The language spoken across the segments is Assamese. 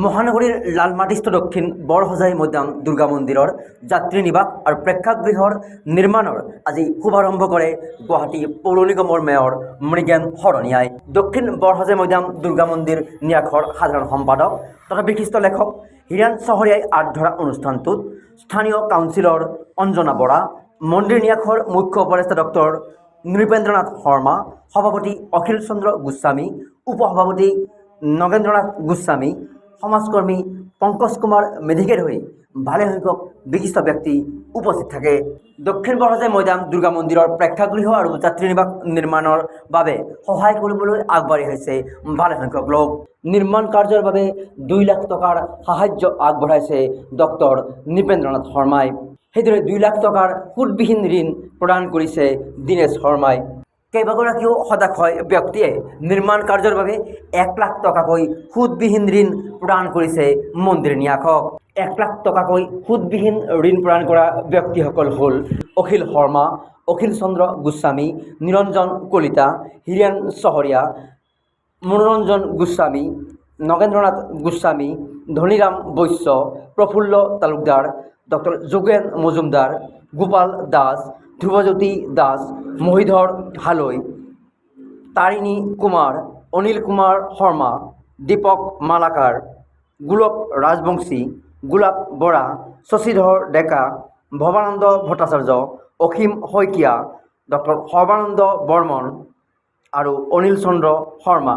মহানগৰীৰ লালমাটিস্থ দক্ষিণ বৰহজাই মৈদাম দুৰ্গা মন্দিৰৰ যাত্ৰী নিবাস আৰু প্ৰেক্ষাগৃহৰ নিৰ্মাণৰ আজি শুভাৰম্ভ কৰে গুৱাহাটী পৌৰ নিগমৰ মেয়ৰ মৃগেন শৰণীয়াই। দক্ষিণ বৰহজাই মৈদাম দুৰ্গা মন্দিৰ ন্যাসৰ সাধাৰণ সম্পাদক তথা বিশিষ্ট লেখক হিৰেণ চহৰীয়াই আঁত ধৰা অনুষ্ঠানটোত স্থানীয় কাউন্সিলৰ অঞ্জনা বৰা, মন্দিৰ ন্যাসৰ মুখ্য উপদেষ্টা ডক্টৰ নৃপেন্দ্ৰনাথ শৰ্মা, সভাপতি অখিল চন্দ্ৰ গোস্বামী, উপসভাপতি নগেন্দ্ৰনাথ গোস্বামী, সমাজকৰ্মী পঙ্কজ কুমাৰ মেধিকে ধৰি ভালে সংখ্যক বিশিষ্ট ব্যক্তি উপস্থিত থাকে। দক্ষিণ বৰহজাই মৈদাম দুৰ্গা মন্দিৰৰ প্ৰেক্ষাগৃহ আৰু যাত্ৰী নিবাস নিৰ্মাণৰ বাবে সহায় কৰিবলৈ আগবাঢ়ি আহিছে ভালে সংখ্যক লোক। নিৰ্মাণ কাৰ্যৰ বাবে 2 লাখ টকাৰ সাহায্য আগবঢ়াইছে ডক্টৰ নৃপেন্দ্ৰনাথ শৰ্মাই। সেইদৰে 2 লাখ টকাৰ সুদবিহীন ঋণ প্ৰদান কৰিছে দীনেশ শৰ্মাই। কেইবাগৰাকীও সদাশয় ব্যক্তিয়ে নিৰ্মাণ কাৰ্যৰ বাবে 1 লাখ টকাকৈ সুদবিহীন ঋণ প্ৰদান কৰিছে মন্দিৰ ন্যাসক। 1 লাখ টকাকৈ সুদবিহীন ঋণ প্ৰদান কৰা ব্যক্তিসকল হ'ল অখিল শৰ্মা, অখিল চন্দ্ৰ গোস্বামী, নিৰঞ্জন কলিতা, হিৰেণ চহৰীয়া, মনোৰঞ্জন গোস্বামী, নগেন্দ্ৰনাথ গোস্বামী, ধনীৰাম বৈশ্য, প্ৰফুল্ল তালুকদাৰ, ডক্টৰ যোগেন মজুমদাৰ, গোপাল দাস, ধ্ৰুৱজ্যোতি দাস, মহিধৰ হালৈ, তাৰিণী কুমাৰ, অনিল কুমাৰ শৰ্মা, দীপক মালাকাৰ, গোলক ৰাজবংশী, গোলাপ বৰা, শশীধৰ ডেকা, ভৱানন্দ ভট্টাচাৰ্য, অসীম শইকীয়া, ডক্টৰ সৰ্বানন্দ বৰ্মন আৰু অনিল চন্দ্ৰ শৰ্মা।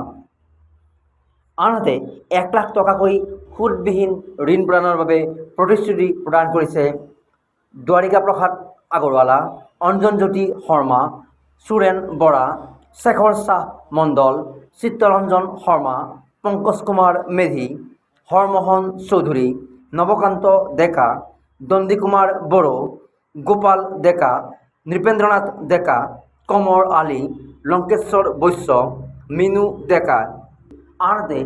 আনহাতে 1 লাখ টকাকৈ সুদবিহীন ঋণ প্ৰদানৰ বাবে প্ৰতিশ্ৰুতি প্ৰদান কৰিছে দ্বাৰিকা প্ৰসাদ আগৰৱালা, অঞ্জনজ্যোতি শৰ্মা, সুৰেণ বৰা, শেখৰ শ্বাহ মণ্ডল, চিত্তৰঞ্জন শৰ্মা, পঙ্কজ কুমাৰ মেধি, হৰমোহন চৌধুৰী, নৱকান্ত ডেকা, দন্দী কুমাৰ বড়ো, গোপাল ডেকা, নৃপেন্দ্ৰনাথ ডেকা, কমৰ আলী, লংকেশ্বৰ বৈশ্য, মিনু ডেকা। আনহাতে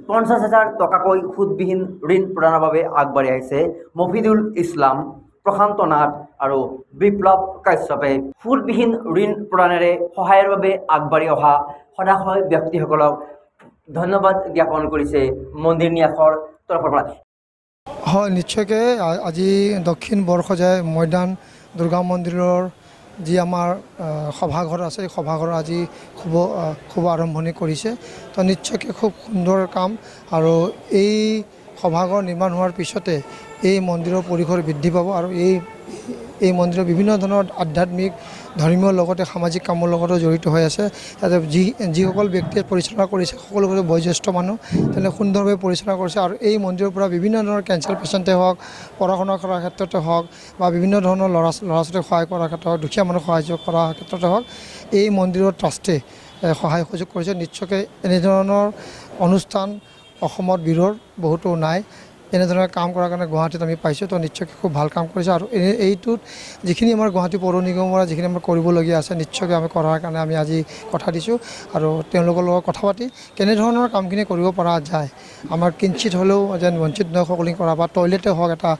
50,000 টকাকৈ সুদবিহীন ঋণ প্ৰদানৰ বাবে আগবাঢ়ি আহিছে মফিদুল ইছলাম, প্ৰশান্ত নাথ আৰু বিপ্লৱ কাশ্যপে। সুদবিহীন ঋণ প্ৰদানেৰে সহায়ৰ বাবে আগবাঢ়ি অহা সদাশয় ব্যক্তিসকলক ধন্যবাদ জ্ঞাপন কৰিছে মন্দিৰ ন্যাসৰ তৰফৰ পৰা। হয়, নিশ্চয়কৈ আজি দক্ষিণ বৰহজাই মৈদাম দুৰ্গা মন্দিৰৰ যি আমাৰ সভাঘৰ আছে, এই সভাঘৰ আজি শুভ আৰম্ভণি কৰিছে। তো নিশ্চয়কৈ খুব সুন্দৰ কাম, আৰু এই সভাঘৰ নিৰ্মাণ হোৱাৰ পিছতে এই মন্দিৰৰ পৰিসৰ বৃদ্ধি পাব আৰু এই মন্দিৰৰ বিভিন্ন ধৰণৰ আধ্যাত্মিক, ধৰ্মীয় লগতে সামাজিক কামৰ লগতো জড়িত হৈ আছে। তাতে যিসকল ব্যক্তিয়ে পৰিচালনা কৰিছে সকলোকে বয়োজ্যেষ্ঠ মানুহ, তেনে সুন্দৰভাৱে পৰিচালনা কৰিছে। আৰু এই মন্দিৰৰ পৰা বিভিন্ন ধৰণৰ কেঞ্চাৰ পেচেণ্টে হওক, পঢ়া শুনা কৰাৰ ক্ষেত্ৰতে হওক, বা বিভিন্ন ধৰণৰ ল'ৰা ছোৱালীক সহায় কৰাৰ ক্ষেত্ৰত হওক, দুখীয়া মানুহক সাহায্য কৰাৰ ক্ষেত্ৰতে হওক, এই মন্দিৰৰ ট্ৰাষ্টে সহায় সুযোগ কৰিছে। নিশ্চয়কৈ এনেধৰণৰ অনুষ্ঠান অসমত বিৰল বহুতো নাই। এনেধৰণৰ কাম কৰাৰ কাৰণে গুৱাহাটীত আমি পাইছোঁ। তো নিশ্চয়কৈ খুব ভাল কাম কৰিছে, আৰু এইটোত যিখিনি আমাৰ গুৱাহাটী পৌৰ নিগমৰ যিখিনি আমাৰ কৰিবলগীয়া আছে নিশ্চয়কৈ আমি কৰাৰ কাৰণে আমি আজি কথা দিছোঁ, আৰু তেওঁলোকৰ লগত কথা পাতি কেনেধৰণৰ কামখিনি কৰিব পৰা যায়, আমাৰ কিঞ্চিত হ'লেও যেন বঞ্চিত নহয় সকলোখিনি কৰা, বা টয়লেটে হওক, এটা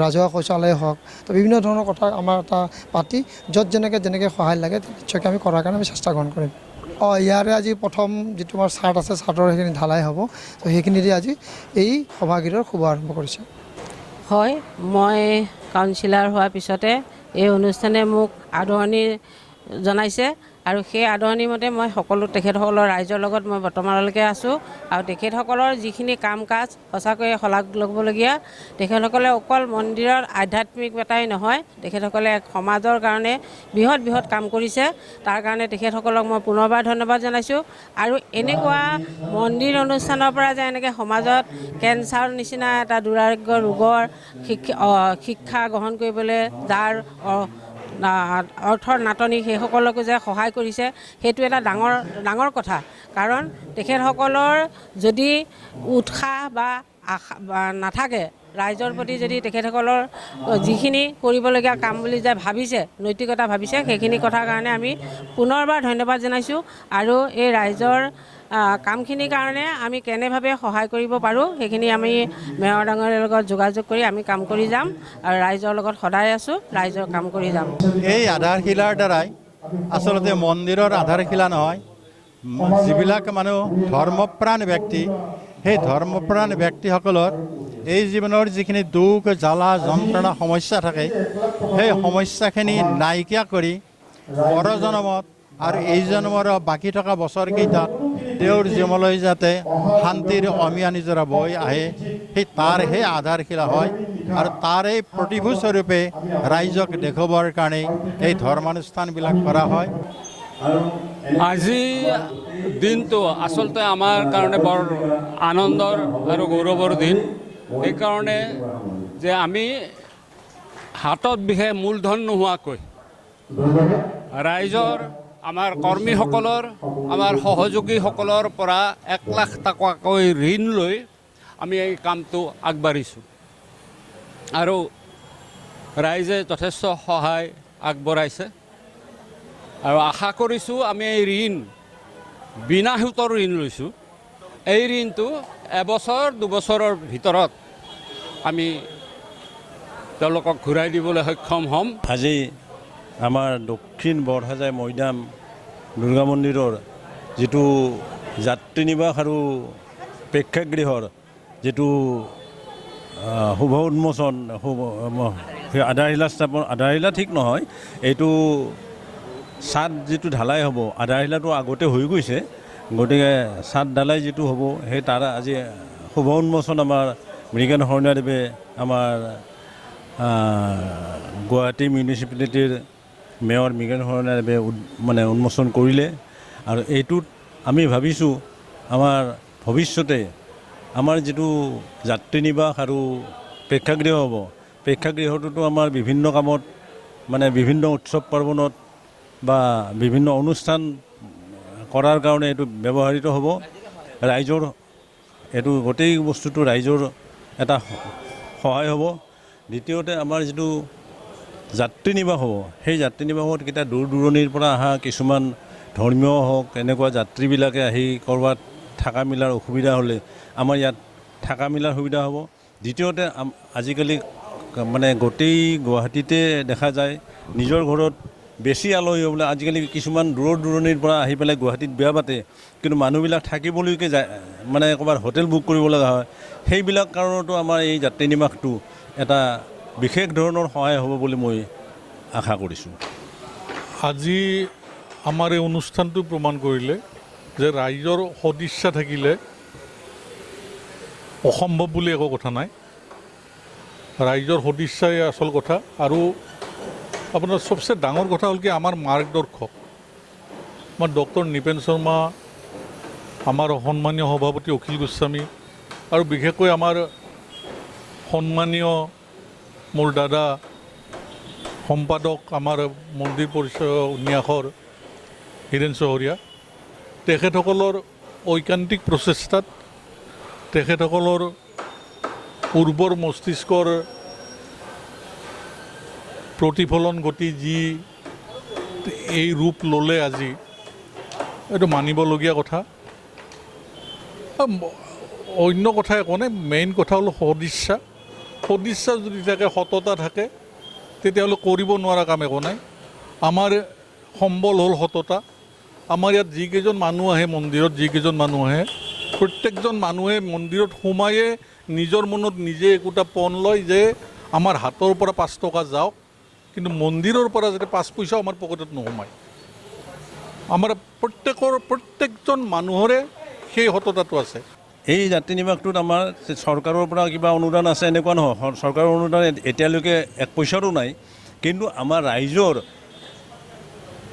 ৰাজহুৱা শৌচালয়ে হওক, তো বিভিন্ন ধৰণৰ কথা আমাৰ এটা পাতি য'ত যেনেকৈ সহায় লাগে নিশ্চয়কৈ আমি কৰাৰ কাৰণে আমি চেষ্টা গ্ৰহণ কৰিম। ইয়াৰে আজি প্ৰথম যিটো আমাৰ চাৰ্ট আছে, চাৰ্টৰ সেইখিনি ঢালাই হ'ব। তো সেইখিনিৰে আজি এই সভাগৃহৰ শুভ আৰম্ভ কৰিছে। হয়, মই কাউন্সিলাৰ হোৱাৰ পিছতে এই অনুষ্ঠানে মোক আদৰণি জনাইছে, আৰু সেই আদৰণি মতে মই সকলো তেখেতসকলৰ ৰাইজৰ লগত মই বৰ্তমানলৈকে আছোঁ। আৰু তেখেতসকলৰ যিখিনি কাম কাজ সঁচাকৈয়ে শলাগ ল'বলগীয়া। তেখেতসকলে অকল মন্দিৰৰ আধ্যাত্মিকতাই নহয়, তেখেতসকলে সমাজৰ কাৰণে বৃহৎ কাম কৰিছে। তাৰ কাৰণে তেখেতসকলক মই পুনৰবাৰ ধন্যবাদ জনাইছোঁ। আৰু এনেকুৱা মন্দিৰ অনুষ্ঠানৰ পৰা যে এনেকৈ সমাজত কেঞ্চাৰ নিচিনা এটা দুৰাৰোগ্য ৰোগৰ শিক্ষা গ্ৰহণ কৰিবলৈ যাৰ অৰ্থৰ নাটনি, সেইসকলকো যে সহায় কৰিছে, সেইটো এটা ডাঙৰ কথা। কাৰণ তেখেতসকলৰ যদি উৎসাহ বা আশা নাথাকে, ৰাইজৰ প্ৰতি যদি তেখেতসকলৰ যিখিনি কৰিবলগীয়া কাম বুলি যে ভাবিছে, নৈতিকতা ভাবিছে, সেইখিনি কথাৰ কাৰণে আমি পুনৰবাৰ ধন্যবাদ জনাইছোঁ। আৰু এই ৰাইজৰ কামখিনিৰ কাৰণে আমি কেনেভাৱে সহায় কৰিব পাৰোঁ সেইখিনি আমি মেয়ৰ ডাঙৰীয়াৰ লগত যোগাযোগ কৰি আমি কাম কৰি যাম, আৰু ৰাইজৰ লগত সদায় আছোঁ, ৰাইজৰ কাম কৰি যাম। এই আধাৰশিলাৰ দ্বাৰাই আচলতে মন্দিৰৰ আধাৰশিলা নহয়, যিবিলাক মানুহ ধৰ্মপ্ৰাণ ব্যক্তি সেই ধৰ্মপ্ৰাণ ব্যক্তিসকলৰ এই জীৱনৰ যিখিনি দুখ জ্বালা যন্ত্ৰণা সমস্যা থাকে সেই সমস্যাখিনি নাইকিয়া কৰি পৰজনমত আৰু এই জন্মৰ বাকী থকা বছৰকেইটাত তেওঁৰ জীৱনলৈ যাতে শান্তিৰ অমিয়া নিজৰা বৈ আহে সেই আধাৰশিলা হয় আৰু তাৰে প্ৰতিভূস্বৰূপে ৰাইজক দেখুৱাবৰ কাৰণে এই ধৰ্মানুষ্ঠানবিলাক কৰা হয়। আজি দিনটো আচলতে আমাৰ কাৰণে বৰ আনন্দৰ আৰু গৌৰৱৰ দিন। সেইকাৰণে যে আমি হাতত বিশেষ মূলধন নোহোৱাকৈ ৰাইজৰ আমাৰ কৰ্মীসকলৰ আমাৰ সহযোগীসকলৰ পৰা 1 লাখ টকাকৈ ঋণ লৈ আমি এই কামটো আগবাঢ়িছোঁ আৰু ৰাইজে যথেষ্ট সহায় আগবঢ়াইছে আৰু আশা কৰিছোঁ আমি এই ঋণ বিনা সুতৰ ঋণ লৈছোঁ, এই ঋণটো এবছৰ 2 বছৰৰ ভিতৰত আমি তেওঁলোকক ঘূৰাই দিবলৈ সক্ষম হ'ম। আজি আমাৰ দক্ষিণ বৰহজাই মৈদাম দুৰ্গা মন্দিৰৰ যিটো যাত্ৰী নিবাস আৰু প্ৰেক্ষাগৃহৰ যিটো শুভ উন্মোচন আধাৰশিলা স্থাপন, আধাৰশিলা ঠিক নহয়, এইটো ছাদ যিটো ঢালাই হ'ব, আধাৰশিলাটো আগতে হৈ গৈছে, গতিকে ছাদ ঢালাই যিটো হ'ব সেই তাৰ আজি শুভ উন্মোচন আমাৰ মৃগেন শৰণীয়াদেৱে আমাৰ গুৱাহাটী মিউনিচিপালিটিৰ মেয়ৰ মৃগেন শৰণীয়াদেৱে মানে উন্মোচন কৰিলে। আৰু এইটোত আমি ভাবিছোঁ আমাৰ ভৱিষ্যতে আমাৰ যিটো যাত্ৰী নিবাস আৰু প্ৰেক্ষাগৃহ হ'ব, প্ৰেক্ষাগৃহটোতো আমাৰ বিভিন্ন কামত মানে বিভিন্ন উৎসৱ পাৰ্বণত বা বিভিন্ন অনুষ্ঠান কৰাৰ কাৰণে এইটো ব্যৱহৃত হ'ব। ৰাইজৰ এইটো গোটেই বস্তুটো ৰাইজৰ এটা সহায় হ'ব। দ্বিতীয়তে আমাৰ যিটো যাত্ৰী নিবাস হ'ব, সেই যাত্ৰী নিবাসত কেইটা দূৰ দূৰণিৰ পৰা অহা কিছুমান ধৰ্মীয় হওক এনেকুৱা যাত্ৰীবিলাকে আহি ক'ৰবাত থাকা মিলাৰ অসুবিধা হ'লে আমাৰ ইয়াত থাকা মিলাৰ সুবিধা হ'ব। দ্বিতীয়তে আজিকালি মানে গোটেই গুৱাহাটীতে দেখা যায় নিজৰ ঘৰত বেছি আলহী হ'বলৈ আজিকালি কিছুমান দূৰৰ দূৰণিৰ পৰা আহি পেলাই গুৱাহাটীত বিয়া পাতে, কিন্তু মানুহবিলাক থাকিবলৈকে যায় মানে ক'ৰবাত হোটেল বুক কৰিব লগা হয়। সেইবিলাক কাৰণতো আমাৰ এই যাত্ৰী নিবাসটো এটা বিশেষ ধৰণৰ সহায় হ'ব বুলি মই আশা কৰিছোঁ। আজি আমাৰ এই অনুষ্ঠানটো প্ৰমাণ কৰিলে যে ৰাইজৰ সদিচ্ছা থাকিলে অসম্ভৱ বুলি একো কথা নাই। ৰাইজৰ সদিচ্ছাই আচল কথা। আৰু আপোনাৰ চবচে ডাঙৰ কথা হ'ল কি আমাৰ মাৰ্গদৰ্শক আমাৰ ডক্টৰ নৃপেন শৰ্মা, আমাৰ সন্মানীয় সভাপতি অখিল গোস্বামী আৰু বিশেষকৈ আমাৰ সন্মানীয় মোৰ দাদা সম্পাদক আমাৰ মন্দিৰ পৰিচয় ন্যাসৰ হীৰেণ চহৰীয়া, তেখেতসকলৰ ঐকান্তিক প্ৰচেষ্টাত তেখেতসকলৰ উৰ্বৰ মস্তিষ্কৰ প্ৰতিফলন ঘটি যি এই ৰূপ ল'লে আজি, এইটো মানিবলগীয়া কথা। অন্য কথা একো নাই, মেইন কথা হ'ল সদিচ্ছা। সদিচ্ছা যদি থাকে, সততা থাকে, তেতিয়াহ'লে কৰিব নোৱাৰা কাম একো নাই। আমাৰ সম্বল হ'ল সততা। আমাৰ ইয়াত যিকেইজন মানুহ আহে মন্দিৰত, যিকেইজন মানুহ আহে প্ৰত্যেকজন মানুহে মন্দিৰত সোমায়ে নিজৰ মনত নিজে একোটা পণ লয় যে আমাৰ হাতৰ পৰা 5 টকা যাওক, কিন্তু মন্দিৰৰ পৰা যাতে 5 পইচাও আমাৰ পকেটত নোসোমায়। আমাৰ প্ৰত্যেকজন মানুহৰে সেই সততাটো আছে। এই যাত্ৰী নিবাসটোত আমাৰ চৰকাৰৰ পৰা কিবা অনুদান আছে এনেকুৱা নহয়, চৰকাৰৰ অনুদান এতিয়ালৈকে 1 পইচাৰো নাই, কিন্তু আমাৰ ৰাইজৰ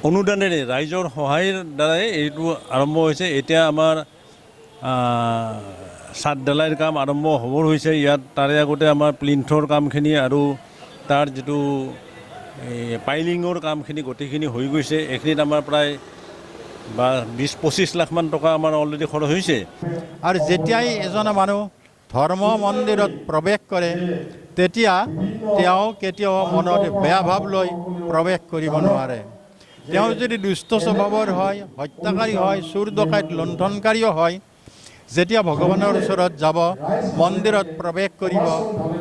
অনুদানেৰে, ৰাইজৰ সহায়ৰ দ্বাৰাই এইটো আৰম্ভ হৈছে। এতিয়া আমাৰ ছাদ ঢালাইৰ কাম আৰম্ভ হ'বৰ হৈছে ইয়াত। তাৰে আগতে আমাৰ প্লিন্থৰ কামখিনি আৰু তাৰ যিটো পাইলিঙৰ কামখিনি গোটেইখিনি হৈ গৈছে। এইখিনিত আমাৰ প্ৰায় 20-25 লাখমান টকা আমাৰ অলৰেডি খৰচ হৈছে। আৰু যেতিয়াই এজন মানুহ ধৰ্ম মন্দিৰত প্ৰৱেশ কৰে তেতিয়া তেওঁ কেতিয়াও মনত বেয়া ভাৱ লৈ প্ৰৱেশ কৰিব নোৱাৰে। তেওঁ যদি দুষ্ট স্বভাৱৰ হয়, হত্যাকাৰী হয়, চোৰ ডকাইত লুণ্ঠনকাৰীও হয়, যেতিয়া ভগৱানৰ ওচৰত যাব, মন্দিৰত প্ৰৱেশ কৰিব,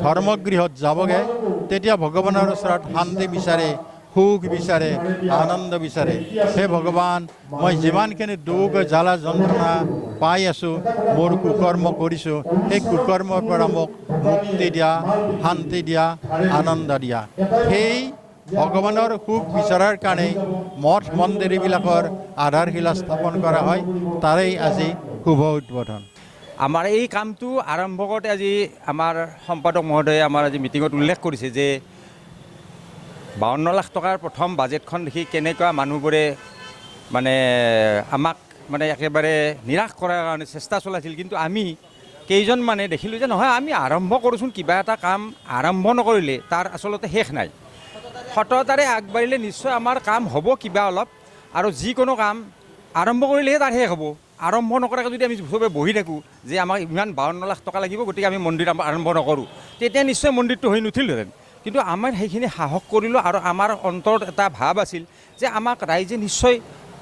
ধৰ্মগৃহত যাবগৈ, তেতিয়া ভগৱানৰ ওচৰত শান্তি বিচাৰে, সুখ বিচাৰে, আনন্দ বিচাৰে। হে ভগৱান, মই যিমানখিনি দুখ জ্বালা যন্ত্ৰণা পাই আছোঁ, মোৰ কুকৰ্ম কৰিছোঁ, সেই কুকৰ্মৰ পৰা মোক মুক্তি দিয়া, শান্তি দিয়া, আনন্দ দিয়া। সেই ভগৱানৰ সুখ বিচৰাৰ কাৰণেই মঠ মন্দিৰবিলাকৰ আধাৰশিলা স্থাপন কৰা হয়। তাৰেই আজি শুভ উদ্বোধন। আমাৰ এই কামটো আৰম্ভ কৰোঁতে আজি আমাৰ সম্পাদক মহোদয়ে আমাৰ আজি মিটিঙত উল্লেখ কৰিছে যে 52 লাখ টকাৰ প্ৰথম বাজেটখন দেখি কেনেকুৱা মানুহবোৰে মানে আমাক মানে একেবাৰে নিৰাশ কৰাৰ কাৰণে চেষ্টা চলাইছিল। কিন্তু আমি কেইজনমানে দেখিলোঁ যে নহয়, আমি আৰম্ভ কৰোঁচোন, কিবা এটা কাম আৰম্ভ নকৰিলে তাৰ আচলতে শেষ নাই। সততাৰে আগবাঢ়িলে নিশ্চয় আমাৰ কাম হ'ব কিবা অলপ, আৰু যিকোনো কাম আৰম্ভ কৰিলেহে তাৰ শেষ হ'ব। আৰম্ভ নকৰাকৈ যদি আমি চবে বহি থাকোঁ যে আমাক ইমান 52 লাখ টকা লাগিব, গতিকে আমি মন্দিৰ আৰম্ভ নকৰোঁ, তেতিয়া নিশ্চয় মন্দিৰটো হৈ নুঠিলহেঁতেন। কিন্তু আমাৰ সেইখিনি সাহস কৰিলোঁ, আৰু আমাৰ অন্তৰত এটা ভাৱ আছিল যে আমাক ৰাইজে নিশ্চয়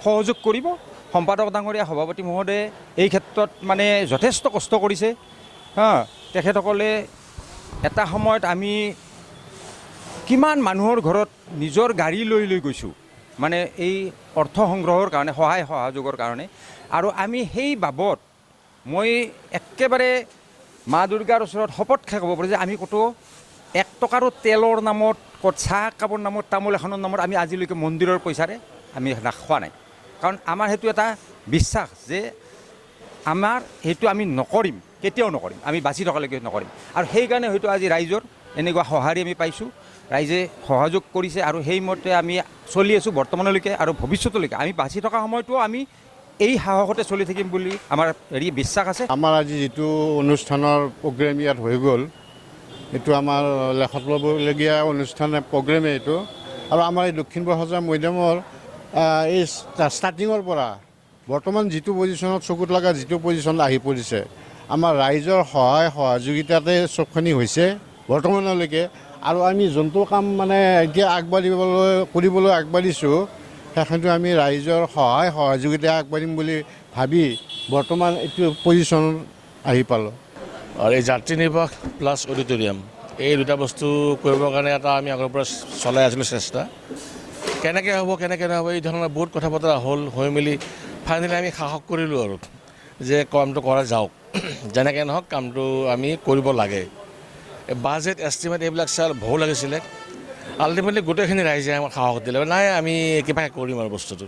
সহযোগ কৰিব। সম্পাদক ডাঙৰীয়া, সভাপতি মহোদয়ে এই ক্ষেত্ৰত মানে যথেষ্ট কষ্ট কৰিছে। তেখেতসকলে এটা সময়ত আমি কিমান মানুহৰ ঘৰত নিজৰ গাড়ী লৈ গৈছোঁ, মানে এই অৰ্থ সংগ্ৰহৰ কাৰণে, সহায় সহযোগৰ কাৰণে। আৰু আমি সেই বাবদ মই একেবাৰে মা দুৰ্গাৰ ওচৰত শপত খাই ক'ব পাৰোঁ যে আমি ক'তো 1 টকাৰো তেলৰ নামত, ক'ত চাহ কাপৰ নামত, তামোল এখনৰ নামত আমি আজিলৈকে মন্দিৰৰ পইচাৰে আমি খোৱা নাই। কাৰণ আমাৰ সেইটো এটা বিশ্বাস যে আমাৰ সেইটো আমি নকৰিম, কেতিয়াও নকৰিম, আমি বাচি থকালৈকে নকৰিম। আৰু সেইকাৰণে হয়তো আজি ৰাইজৰ এনেকুৱা সঁহাৰি আমি পাইছোঁ, ৰাইজে সহযোগ কৰিছে, আৰু সেইমতে আমি চলি আছোঁ বৰ্তমানলৈকে আৰু ভৱিষ্যতলৈকে। আমি বাচি থকা সময়তো আমি এই সাহসতে চলি থাকিম বুলি আমাৰ বিশ্বাস আছে। আমাৰ আজি যিটো অনুষ্ঠানৰ প্ৰগ্ৰেম ইয়াত হৈ গ'ল, এইটো আমাৰ লেখত ল'বলগীয়া অনুষ্ঠান প্ৰগ্ৰেমে এইটো। আৰু আমাৰ এই দক্ষিণ বৰসজা মৈদামৰ এই ষ্টাৰ্টিঙৰ পৰা বৰ্তমান যিটো পজিশ্যনত চকুত লগা যিটো পজিশ্যনত আহি পৰিছে, আমাৰ ৰাইজৰ সহায় সহযোগিতাতে চবখিনি হৈছে বৰ্তমানলৈকে। আৰু আমি যোনটো কাম মানে এতিয়া কৰিবলৈ আগবাঢ়িছোঁ, সেইখিনিতো আমি ৰাইজৰ সহায় সহযোগিতা আগবাঢ়িম বুলি ভাবি বৰ্তমান এইটো পজিশ্যনত আহি পালোঁ। আৰু এই যাত্ৰী নিবাস প্লাছ অডিটৰিয়াম, এই দুটা বস্তু কৰিবৰ কাৰণে এটা আমি আগৰ পৰা চলাই আছিলোঁ চেষ্টা। কেনেকৈ হ'ব কেনেকৈ নহ'ব এই ধৰণৰ বহুত কথা বতৰা হৈ মেলি ফাইনেলি আমি সাহস কৰিলোঁ আৰু যে কামটো কৰা যাওক, যেনেকৈ নহওক কামটো আমি কৰিব লাগে। বাজেট এষ্টিমেট এইবিলাক চাই ভয় লাগিছিলে। আল্টিমেটলি গোটেইখিনি ৰাইজে আমাক সাহস দিলে, নাই আমি কিবা কৰিম আৰু বস্তুটো।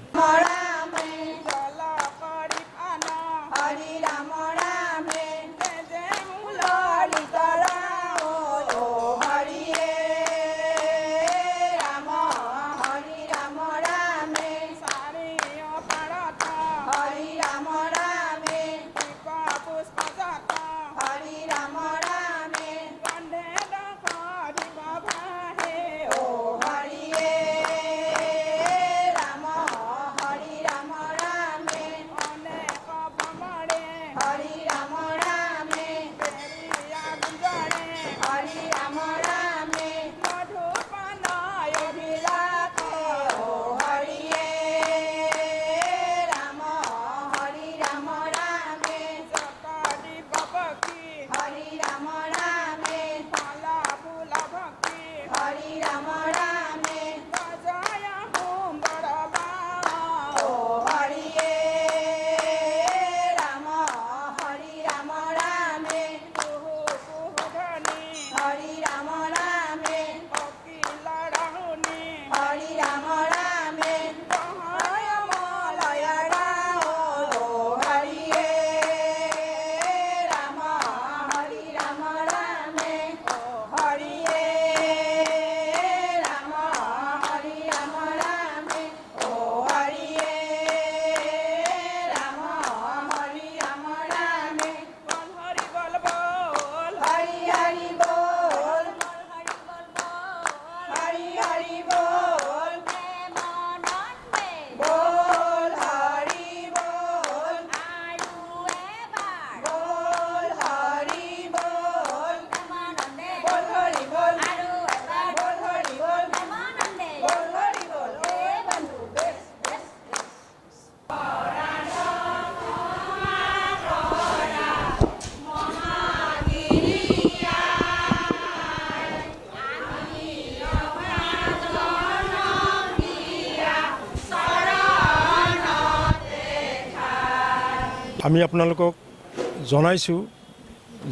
আমি আপোনালোকক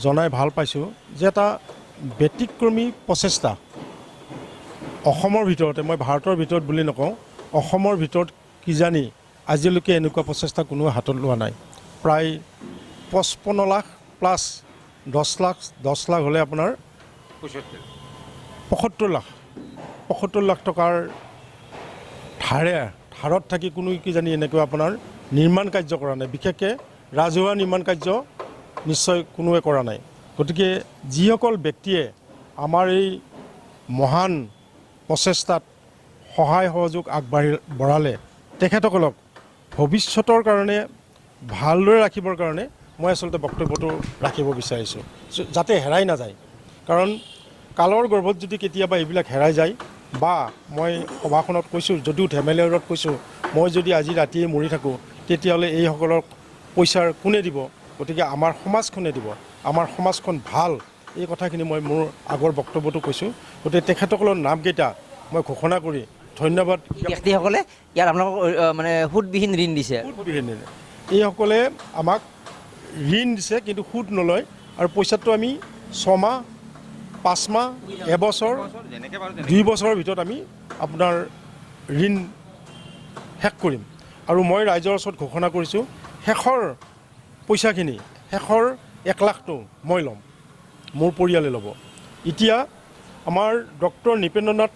জনাই ভাল পাইছোঁ যে এটা ব্যতিক্ৰমী প্ৰচেষ্টা অসমৰ ভিতৰতে, মই ভাৰতৰ ভিতৰত বুলি নকওঁ, অসমৰ ভিতৰত কিজানি আজিলৈকে এনেকুৱা প্ৰচেষ্টা কোনোৱে হাতত লোৱা নাই। প্ৰায় 55 লাখ প্লাছ 10 লাখ হ'লে আপোনাৰ 75 লাখ টকাৰ ধাৰত থাকি কোনো কিজানি এনেকুৱা আপোনাৰ নিৰ্মাণ কাৰ্য কৰা নাই। বিশেষকৈ ৰাজহুৱা নিৰ্মাণ কাৰ্য নিশ্চয় কোনোৱে কৰা নাই। গতিকে যিসকল ব্যক্তিয়ে আমাৰ এই মহান প্ৰচেষ্টাত সহায় সহযোগ আগবঢ়ালে তেখেতসকলক ভৱিষ্যতৰ কাৰণে ভালদৰে ৰাখিবৰ কাৰণে মই আচলতে বক্তব্যটো ৰাখিব বিচাৰিছোঁ, যাতে হেৰাই নাযায়। কাৰণ কালৰ গৰ্ভত যদি কেতিয়াবা এইবিলাক হেৰাই যায়, বা মই সভাখনত কৈছোঁ, যদিও ধেমেলীয়াৰত কৈছোঁ, মই যদি আজি ৰাতিয়ে মৰি থাকোঁ তেতিয়াহ'লে এইসকলক পইচাৰ কোনে দিব? গতিকে আমাৰ সমাজখনে দিব। আমাৰ সমাজখন ভাল, এই কথাখিনি মই মোৰ আগৰ বক্তব্যটো কৈছোঁ। গতিকে তেখেতসকলৰ নামকেইটা মই ঘোষণা কৰি ধন্যবাদ। ব্যক্তিসকলে ইয়াত আপোনালোকক মানে সুদবিহীন ঋণ দিছে। এইসকলে আমাক ঋণ দিছে, কিন্তু সুদ নলয়, আৰু পইচাটো আমি 6 মাহ 5 মাহ এবছৰ 2 বছৰৰ ভিতৰত আমি আপোনাৰ ঋণ শেষ কৰিম। আৰু মই ৰাইজৰ ওচৰত ঘোষণা কৰিছোঁ, শেষৰ পইচাখিনি, শেষৰ 1 লাখটো মই ল'ম, মোৰ পৰিয়ালে ল'ব। এতিয়া আমাৰ ডক্টৰ নৃপেন্দ্ৰনাথ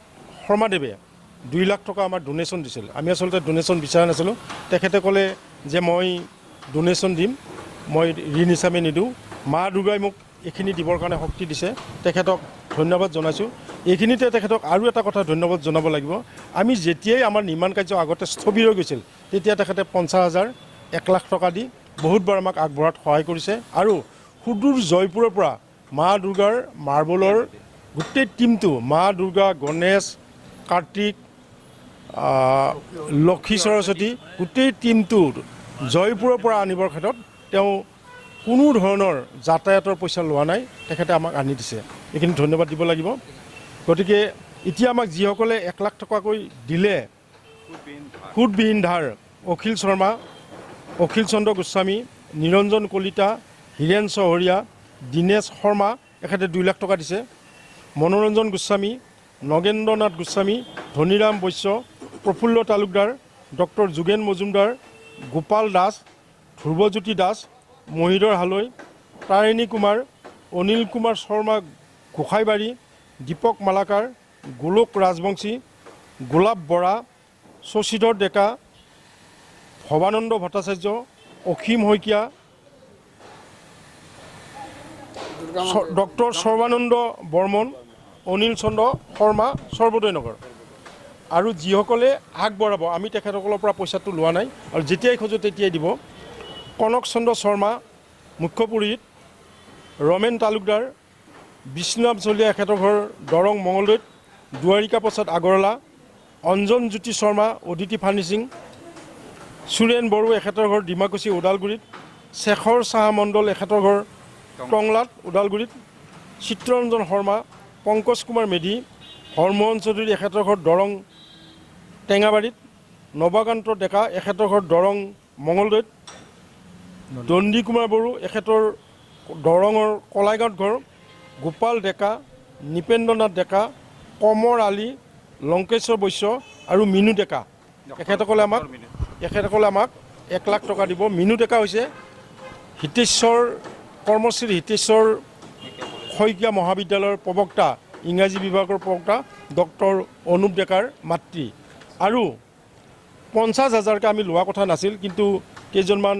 শৰ্মাদেৱে 2 লাখ টকা আমাৰ ডোনেশ্যন দিছিল। আমি আচলতে ডোনেশ্যন বিচৰা নাছিলোঁ। তেখেতে ক'লে যে মই ডোনেশ্যন দিম, মই ঋণ হিচাপে নিদিওঁ। মা দুৰ্গাই মোক এইখিনি দিবৰ কাৰণে শক্তি দিছে, তেখেতক ধন্যবাদ জনাইছোঁ। এইখিনিতে তেখেতক আৰু এটা কথা ধন্যবাদ জনাব লাগিব। আমি যেতিয়াই আমাৰ নিৰ্মাণ কাৰ্য আগতে স্থবিৰ হৈ গৈছিল, তেতিয়া তেখেতে 50,000 1 লাখ টকা দি বহুতবাৰ আমাক আগবঢ়াত সহায় কৰিছে। আৰু সুদূৰ জয়পুৰৰ পৰা মা দুৰ্গাৰ মাৰ্বলৰ গোটেই টীমটো, মা দুৰ্গা, গণেশ, কাৰ্তিক, লক্ষী সৰস্বতী, গোটেই টীমটো জয়পুৰৰ পৰা আনিবৰ ক্ষেত্ৰত তেওঁ কোনো ধৰণৰ যাতায়াতৰ পইচা লোৱা নাই, তেখেতে আমাক আনি দিছে। এইখিনি ধন্যবাদ দিব লাগিব। গতিকে এতিয়া আমাক যিসকলে 1 লাখ টকাকৈ দিলে, সুদবিহীন ধাৰ, অখিল শৰ্মা, অখিল চন্দ্ৰ গোস্বামী, নিৰঞ্জন কলিতা, হীৰেণ চহৰীয়া, দীনেশ শৰ্মা, এখেতে 2 লাখ টকা দিছে। মনোৰঞ্জন গোস্বামী, নগেন্দ্ৰনাথ গোস্বামী, ধনীৰাম বৈশ্য, প্ৰফুল্ল তালুকদাৰ, ডক্টৰ যোগেন মজুমদাৰ, গোপাল দাস, ধ্ৰুৱজ্যোতি দাস, মহিধৰ হালৈ, তাৰিণী কুমাৰ, অনিল কুমাৰ শৰ্মা গোসাইবাৰী, দীপক মালাকাৰ, গোলোক ৰাজবংশী, গোলাপ বৰা, শশীধৰ ডেকা, ভৱানন্দ ভট্টাচাৰ্য, অসীম শইকীয়া, ডক্টৰ সৰ্বানন্দ বৰ্মন, অনিল চন্দ্ৰ শৰ্মা, সৰ্বোদয় নগৰ। আৰু যিসকলে আগবঢ়াব, আমি তেখেতসকলৰ পৰা পইচাটো লোৱা নাই, আৰু যেতিয়াই খোজোঁ তেতিয়াই দিব। কনক চন্দ্ৰ শৰ্মা, মুখ্য পুৰোহিত, ৰমেন তালুকদাৰ, বিষ্ণুৰাম চলিয়া, এখেতৰ ঘৰ দৰং মঙলদৈত, দুৱাৰিকা প্ৰসাদ আগৰৱালা, অঞ্জন জ্যোতি শৰ্মা, অদিতি ফাৰ্নিচিং, সুৰেণ বড়ো, এখেতৰ ঘৰ ডিমাকুচি ওদালগুৰিত, শেখৰ চাহা মণ্ডল, এখেতৰ ঘৰ টংলাত ওদালগুৰিত, চিত্ৰৰঞ্জন শৰ্মা, পংকজ কুমাৰ মেধি, হৰমোহন চৌধুৰী, এখেতৰ ঘৰ দৰং টেঙাবাৰীত, নৱকান্ত ডেকা, এখেতৰ ঘৰ দৰং মঙলদৈত, দণ্ডী কুমাৰ বড়ো, এখেতৰ দৰঙৰ কলাইগাঁৱত ঘৰ, গোপাল ডেকা, নৃপেন্দ্ৰনাথ ডেকা, কমৰ আলী, লংকেশ্বৰ বৈশ্য আৰু মিনু ডেকা, এখেতসকলে আমাক 1 লাখ টকা দিব। মিনু ডেকা হৈছে কৰ্মশ্ৰী হিতেশ্বৰ শইকীয়া মহাবিদ্যালয়ৰ প্ৰবক্তা, ইংৰাজী বিভাগৰ প্ৰবক্তা ডক্টৰ অনুপ ডেকাৰ মাতৃ। আৰু 50,000কৈ আমি লোৱা কথা নাছিল, কিন্তু কেইজনমান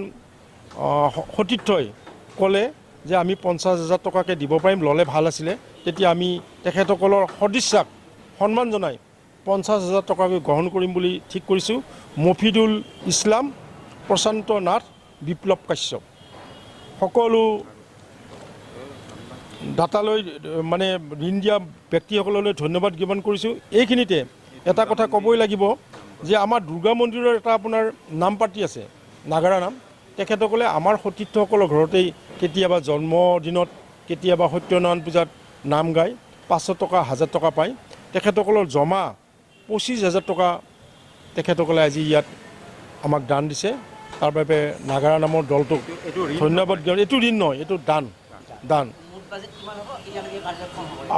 সতীৰ্থই ক'লে যে আমি 50,000 টকাকৈ দিব পাৰিম, ল'লে ভাল আছিলে। তেতিয়া আমি তেখেতসকলৰ সদিচ্ছাক সন্মান জনাই 50,000 টকাকৈ গ্ৰহণ কৰিম বুলি ঠিক কৰিছোঁ। মফিদুল ইছলাম, প্ৰশান্ত নাথ, বিপ্লৱ কাশ্যপ, সকলো দাতালৈ মানে ঋণ দিয়া ব্যক্তিসকললৈ ধন্যবাদ জ্ঞাপন কৰিছোঁ। এইখিনিতে এটা কথা ক'বই লাগিব যে আমাৰ দুৰ্গা মন্দিৰৰ এটা আপোনাৰ নাম পাৰ্টি আছে, নাগাৰা নাম। তেখেতসকলে আমাৰ সতীৰ্থসকলৰ ঘৰতেই কেতিয়াবা জন্মদিনত, কেতিয়াবা সত্যনাৰায়ণ পূজাত নাম গায়, 500 টকা 1000 টকা পায়। তেখেতসকলৰ জমা 25,000 টকা তেখেতসকলে আজি ইয়াত আমাক দান দিছে। তাৰ বাবে নাগাৰা নামৰ দলটোক ধন্যবাদ জ্ঞাপন। এইটো ঋণ নহয়, এইটো দান।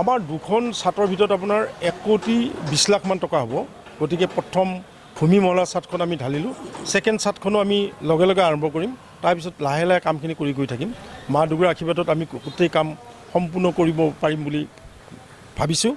আমাৰ 2খন ছাদৰ ভিতৰত আপোনাৰ 1,20,00,000 টকা হ'ব। গতিকে প্ৰথম ভূমি মহলাৰ ছাদখন আমি ঢালিলোঁ, ছেকেণ্ড ছাদখনো আমি লগে লগে আৰম্ভ কৰিম। তাৰপিছত লাহে লাহে কামখিনি কৰি গৈ থাকিম। মা দুৰ্গাৰ আশীৰ্বাদত আমি গোটেই কাম সম্পূৰ্ণ কৰিব পাৰিম বুলি ভাবিছোঁ।